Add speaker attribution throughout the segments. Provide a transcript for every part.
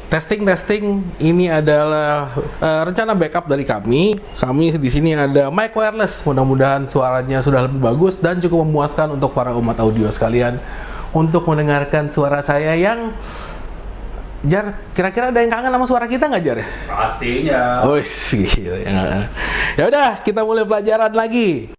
Speaker 1: Testing, ini adalah rencana backup dari kami. Kami di sini ada mic wireless. Mudah-mudahan suaranya sudah lebih bagus dan cukup memuaskan untuk para umat audio sekalian untuk mendengarkan suara saya yang Jar, kira-kira ada yang kangen sama suara kita nggak, Jar?
Speaker 2: Pastinya.
Speaker 1: Oh, gila. Ya udah, kita mulai pelajaran lagi.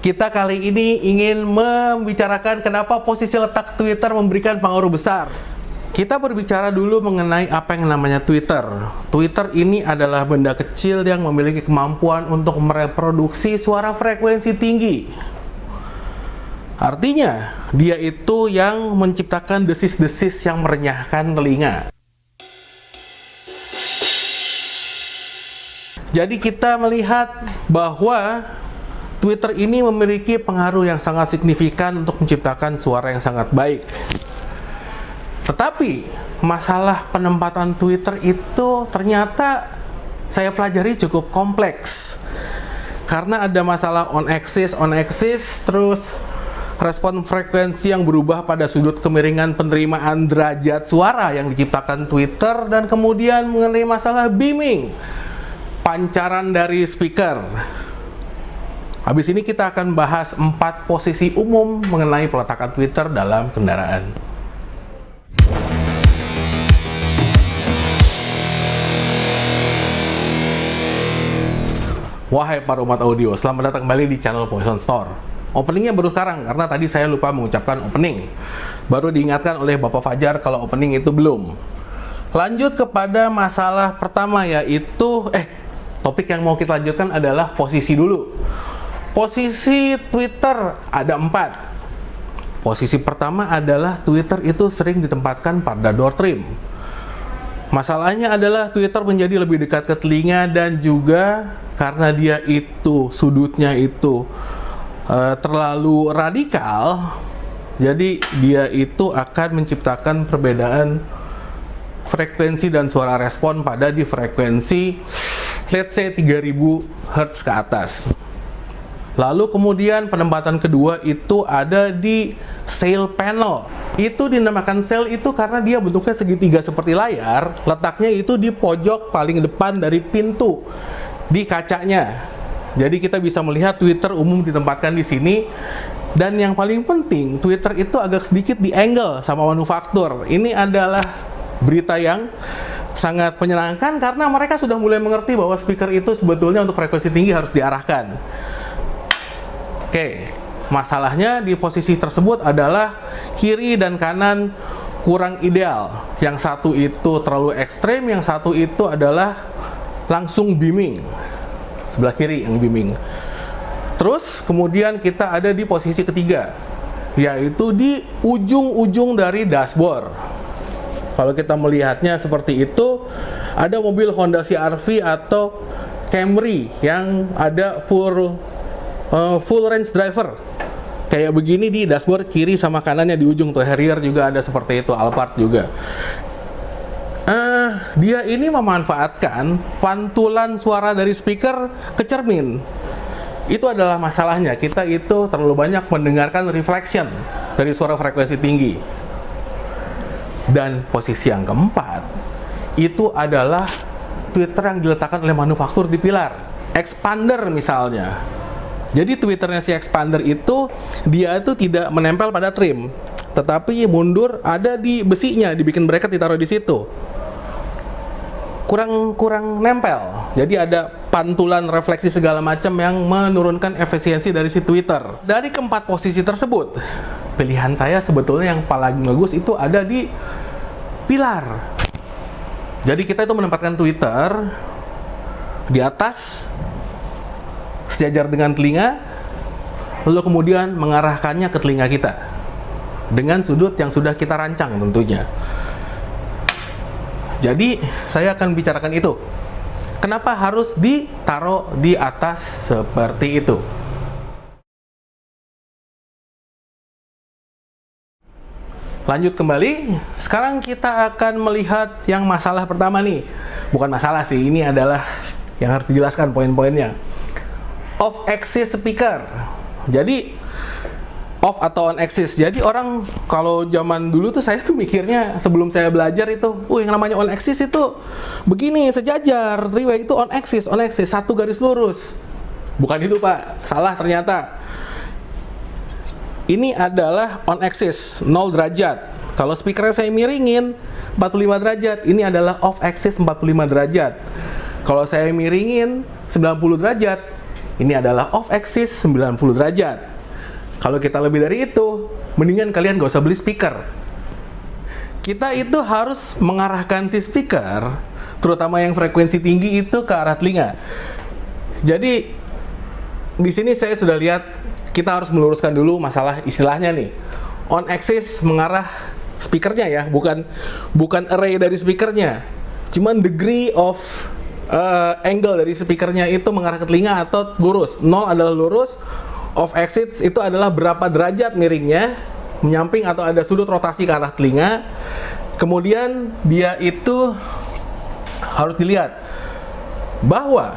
Speaker 1: Kita kali ini ingin membicarakan kenapa posisi letak Twitter memberikan pengaruh besar. Kita berbicara dulu mengenai apa yang namanya Twitter. Twitter ini adalah benda kecil yang memiliki kemampuan untuk mereproduksi suara frekuensi tinggi. Artinya, dia itu yang menciptakan desis-desis yang merenyahkan telinga. Jadi kita melihat bahwa Twitter ini memiliki pengaruh yang sangat signifikan untuk menciptakan suara yang sangat baik. Tetapi, masalah penempatan Twitter itu ternyata saya pelajari cukup kompleks. Karena ada masalah on-axis, terus respon frekuensi yang berubah pada sudut kemiringan penerimaan derajat suara yang diciptakan Twitter, dan kemudian mengenai masalah beaming, pancaran dari speaker. Habis ini kita akan bahas 4 posisi umum mengenai peletakan Twitter dalam kendaraan. Wahai para umat audio, selamat datang kembali di channel Poison Store. Openingnya baru sekarang, karena tadi saya lupa mengucapkan opening. Baru diingatkan oleh Bapak Fajar kalau opening itu belum. Lanjut kepada masalah pertama, yaitu topik yang mau kita lanjutkan adalah posisi dulu. Posisi Twitter ada 4. Posisi pertama adalah Twitter itu sering ditempatkan pada door trim. Masalahnya adalah Twitter menjadi lebih dekat ke telinga, dan juga karena dia itu sudutnya itu terlalu radikal, jadi dia itu akan menciptakan perbedaan frekuensi dan suara respon pada di frekuensi let's say 3000 Hz ke atas. Lalu kemudian penempatan kedua itu ada di sail panel. Itu dinamakan sail itu karena dia bentuknya segitiga seperti layar, letaknya itu di pojok paling depan dari pintu di kacanya. Jadi kita bisa melihat Twitter umum ditempatkan di sini. Dan yang paling penting, Twitter itu agak sedikit di angle sama manufaktur. Ini adalah berita yang sangat menyenangkan karena mereka sudah mulai mengerti bahwa speaker itu sebetulnya untuk frekuensi tinggi harus diarahkan. Oke, masalahnya di posisi tersebut adalah kiri dan kanan kurang ideal. Yang satu itu terlalu ekstrem, yang satu itu adalah langsung beaming. Sebelah kiri yang beaming. Terus kemudian kita ada di posisi ketiga, yaitu di ujung-ujung dari dashboard. Kalau kita melihatnya seperti itu, ada mobil Honda CR-V atau Camry yang ada full range driver. Kayak begini di dashboard kiri sama kanannya di ujung tuh. Harrier juga ada seperti itu, Alphard juga. Dia ini memanfaatkan pantulan suara dari speaker ke cermin. Itu adalah masalahnya. Kita itu terlalu banyak mendengarkan reflection dari suara frekuensi tinggi. Dan posisi yang keempat itu adalah Twitter yang diletakkan oleh manufaktur di pilar. Expander misalnya. Jadi Twitternya si expander itu dia itu tidak menempel pada trim, tetapi mundur ada di besinya, dibikin bracket ditaruh di situ. kurang nempel. Jadi ada pantulan refleksi segala macam yang menurunkan efisiensi dari si tweeter. Dari keempat posisi tersebut, pilihan saya sebetulnya yang paling bagus itu ada di pilar. Jadi kita itu menempatkan tweeter di atas sejajar dengan telinga, lalu kemudian mengarahkannya ke telinga kita dengan sudut yang sudah kita rancang tentunya. Jadi saya akan bicarakan itu. Kenapa harus ditaruh di atas seperti itu? Lanjut kembali. Sekarang kita akan melihat yang masalah pertama nih. Bukan masalah sih, ini adalah yang harus dijelaskan poin-poinnya. Off axis speaker. Jadi off atau on axis. Jadi orang kalau zaman dulu tuh saya tuh mikirnya sebelum saya belajar itu, yang namanya on axis itu begini sejajar, three-way itu on axis, satu garis lurus. Bukan itu Pak, salah ternyata. Ini adalah on axis 0 derajat. Kalau speakernya saya miringin 45 derajat, ini adalah off axis 45 derajat. Kalau saya miringin 90 derajat, ini adalah off axis 90 derajat. Kalau kita lebih dari itu, mendingan kalian gak usah beli speaker. Kita itu harus mengarahkan si speaker, terutama yang frekuensi tinggi itu ke arah telinga. Jadi di sini saya sudah lihat kita harus meluruskan dulu masalah istilahnya nih. On axis mengarah speakernya ya, bukan array dari speakernya, cuman degree of angle dari speakernya itu mengarah ke telinga atau lurus. 0 adalah lurus. Off axis itu adalah berapa derajat miringnya, menyamping atau ada sudut rotasi ke arah telinga. Kemudian dia itu harus dilihat bahwa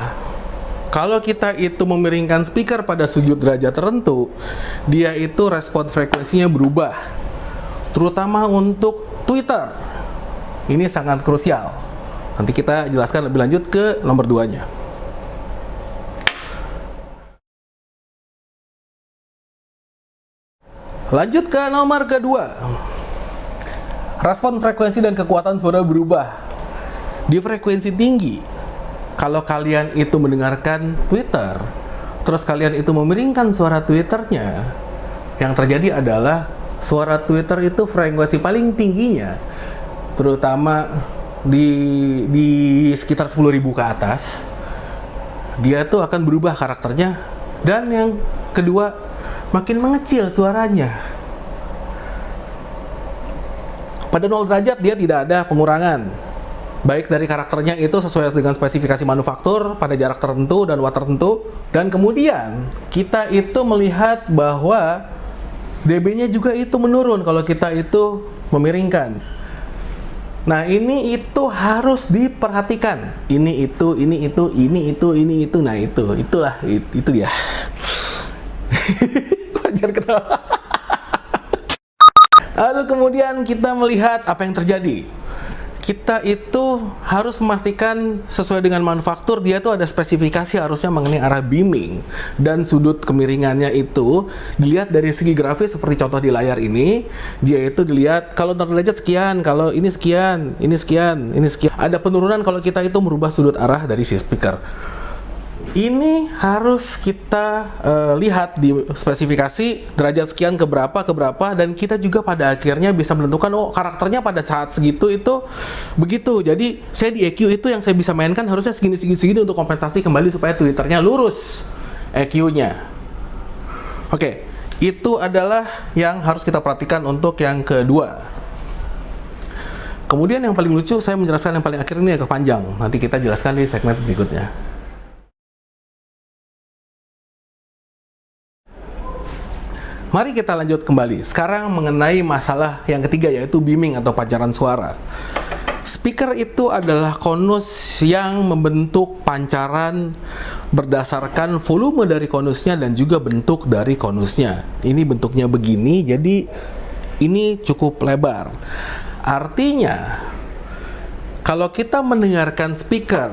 Speaker 1: kalau kita itu memiringkan speaker pada sudut derajat tertentu, dia itu respon frekuensinya berubah. Terutama untuk tweeter. Ini sangat krusial. Nanti kita jelaskan lebih lanjut ke nomor 2-nya. Lanjut ke nomor kedua. Respon frekuensi dan kekuatan suara berubah. Di frekuensi tinggi, kalau kalian itu mendengarkan Twitter, terus kalian itu memiringkan suara Twitternya, yang terjadi adalah suara Twitter itu frekuensi paling tingginya, terutama di sekitar 10.000 ke atas, dia tuh akan berubah karakternya. Dan yang kedua, makin mengecil suaranya. Pada 0 derajat dia tidak ada pengurangan, baik dari karakternya itu sesuai dengan spesifikasi manufaktur pada jarak tertentu dan watt tertentu. Dan kemudian kita itu melihat bahwa dB-nya juga itu menurun kalau kita itu memiringkan. Nah ini itu harus diperhatikan. Ini itu. Nah itu dia. Wajar ketawa. Lalu kemudian kita melihat apa yang terjadi. Kita itu harus memastikan sesuai dengan manufaktur, dia tuh ada spesifikasi harusnya mengenai arah beaming, dan sudut kemiringannya itu dilihat dari segi grafis seperti contoh di layar ini. Dia itu dilihat kalau 0 derajat sekian, kalau ini sekian, ini sekian, ini sekian. Ada penurunan kalau kita itu merubah sudut arah dari si speaker. Ini harus kita lihat di spesifikasi derajat sekian ke berapa, dan kita juga pada akhirnya bisa menentukan karakternya pada saat segitu itu begitu. Jadi saya di EQ itu yang saya bisa mainkan harusnya segini untuk kompensasi kembali supaya Twitternya lurus EQ-nya. Oke, itu adalah yang harus kita perhatikan untuk yang kedua. Kemudian yang paling lucu, saya menjelaskan yang paling akhir ini agak panjang. Nanti kita jelaskan di segmen berikutnya. Mari kita lanjut kembali. Sekarang mengenai masalah yang ketiga, yaitu beaming atau pancaran suara. Speaker itu adalah konus yang membentuk pancaran berdasarkan volume dari konusnya dan juga bentuk dari konusnya. Ini bentuknya begini, jadi ini cukup lebar. Artinya, kalau kita mendengarkan speaker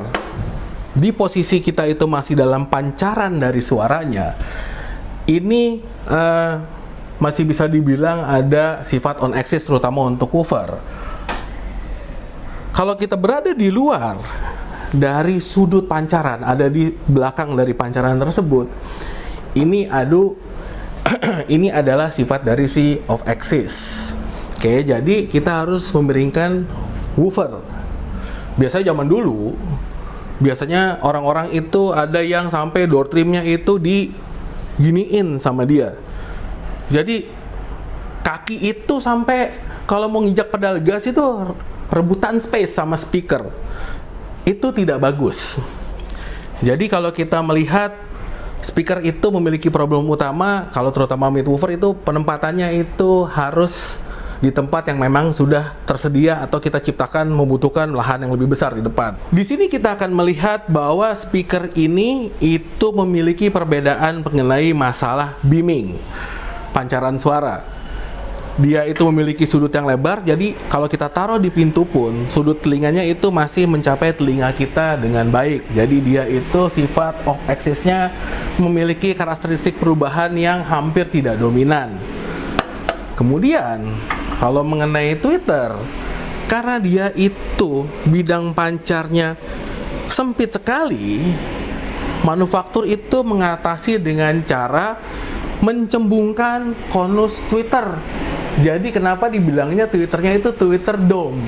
Speaker 1: di posisi kita itu masih dalam pancaran dari suaranya, ini masih bisa dibilang ada sifat on axis, terutama untuk woofer. Kalau kita berada di luar dari sudut pancaran, ada di belakang dari pancaran tersebut, ini ini adalah sifat dari si off axis. Oke, jadi kita harus memiringkan woofer. Biasanya zaman dulu, biasanya orang-orang itu ada yang sampai door trimnya itu diginiin sama dia. Jadi kaki itu sampai kalau mau nginjak pedal gas itu rebutan space sama speaker. Itu tidak bagus. Jadi kalau kita melihat speaker itu memiliki problem utama, kalau terutama mid woofer itu penempatannya itu harus di tempat yang memang sudah tersedia atau kita ciptakan membutuhkan lahan yang lebih besar di depan. Di sini kita akan melihat bahwa speaker ini itu memiliki perbedaan mengenai masalah beaming, pancaran suara. Dia itu memiliki sudut yang lebar, jadi kalau kita taruh di pintu pun sudut telinganya itu masih mencapai telinga kita dengan baik. Jadi dia itu sifat off axis-nya memiliki karakteristik perubahan yang hampir tidak dominan. Kemudian kalau mengenai tweeter, karena dia itu bidang pancarnya sempit sekali, manufaktur itu mengatasi dengan cara mencembungkan konus tweeter. Jadi kenapa dibilangnya tweeternya itu tweeter dome?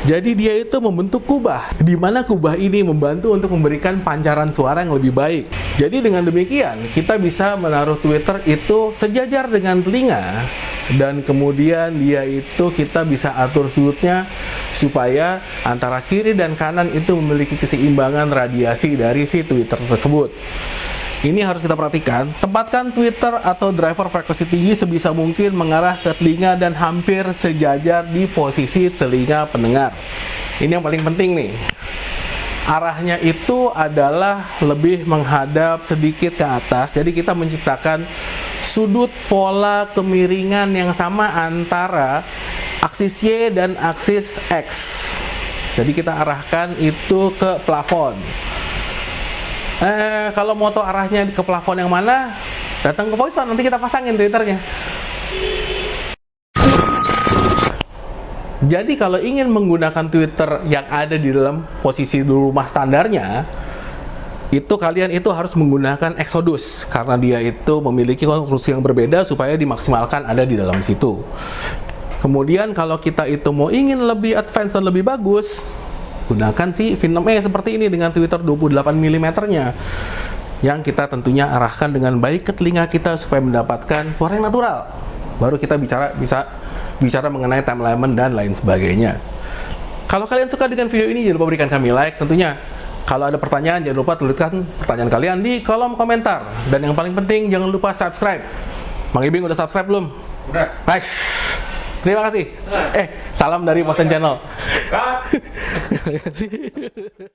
Speaker 1: Jadi dia itu membentuk kubah, di mana kubah ini membantu untuk memberikan pancaran suara yang lebih baik. Jadi dengan demikian kita bisa menaruh tweeter itu sejajar dengan telinga, dan kemudian dia itu kita bisa atur sudutnya supaya antara kiri dan kanan itu memiliki keseimbangan radiasi dari si tweeter tersebut. Ini harus kita perhatikan, tempatkan tweeter atau driver frekuensi tinggi sebisa mungkin mengarah ke telinga dan hampir sejajar di posisi telinga pendengar. Ini yang paling penting nih. Arahnya itu adalah lebih menghadap sedikit ke atas, jadi kita menciptakan sudut pola kemiringan yang sama antara aksis Y dan aksis X. Jadi kita arahkan itu ke plafon. Kalau mau tahu arahnya ke plafon yang mana, datang ke Poison, nanti kita pasangin tweeternya. Jadi kalau ingin menggunakan tweeter yang ada di dalam posisi rumah standarnya, itu kalian itu harus menggunakan Exodus, karena dia itu memiliki konstruksi yang berbeda supaya dimaksimalkan ada di dalam situ. Kemudian kalau kita itu mau ingin lebih advance dan lebih bagus, gunakan si V6E seperti ini dengan tweeter 28 mm nya yang kita tentunya arahkan dengan baik ke telinga kita supaya mendapatkan suara yang natural. Baru kita bisa bicara mengenai time element dan lain sebagainya. Kalau kalian suka dengan video ini, jangan lupa berikan kami like. Tentunya kalau ada pertanyaan, jangan lupa tuliskan pertanyaan kalian di kolom komentar. Dan yang paling penting, jangan lupa subscribe. Mang Ibing udah subscribe belum?
Speaker 2: Udah.
Speaker 1: Nice. Terima kasih. Salam dari Poison Channel.
Speaker 2: Kak.
Speaker 1: Terima kasih.